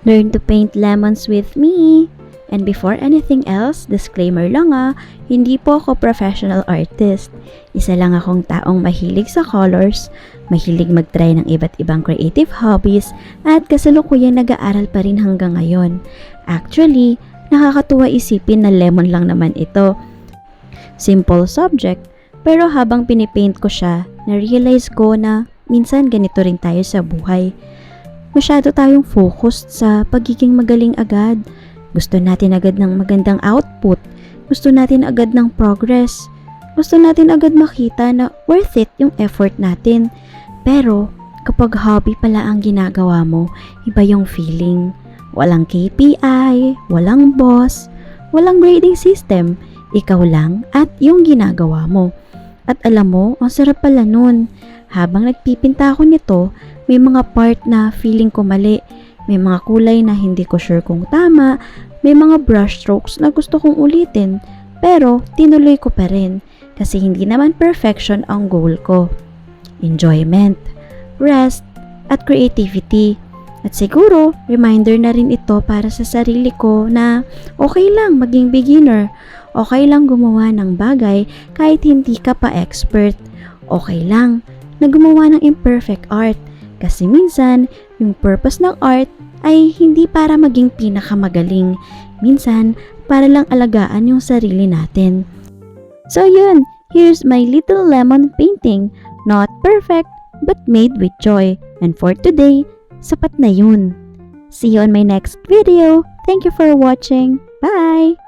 Learn to paint lemons with me! And before anything else, disclaimer lang hindi po ako professional artist. Isa lang akong taong mahilig sa colors, mahilig mag-try ng iba't ibang creative hobbies, at kasalukuyang nag-aaral pa rin hanggang ngayon. Actually, nakakatuwa isipin na lemon lang naman ito. Simple subject, pero habang pinipaint ko siya, na-realize ko na minsan ganito rin tayo sa buhay. Masyado tayong focused sa pagiging magaling agad. Gusto natin agad ng magandang output. Gusto natin agad ng progress. Gusto natin agad makita na worth it yung effort natin. Pero kapag hobby pala ang ginagawa mo, iba yung feeling. Walang KPI, walang boss, walang grading system. Ikaw lang at yung ginagawa mo. At alam mo, ang sarap pala nun. Habang nagpipinta ako nito, may mga part na feeling ko mali. May mga kulay na hindi ko sure kung tama. May mga brush strokes na gusto kong ulitin. Pero tinuloy ko pa rin kasi hindi naman perfection ang goal ko. Enjoyment, rest, at creativity. At siguro, reminder na rin ito para sa sarili ko na okay lang maging beginner. Okay lang gumawa ng bagay kahit hindi ka pa expert. Okay lang na gumawa ng imperfect art. Kasi minsan, yung purpose ng art ay hindi para maging pinakamagaling. Minsan, para lang alagaan yung sarili natin. So yun, here's my little lemon painting. Not perfect, but made with joy. And for today, sapat na yun. See you on my next video. Thank you for watching. Bye!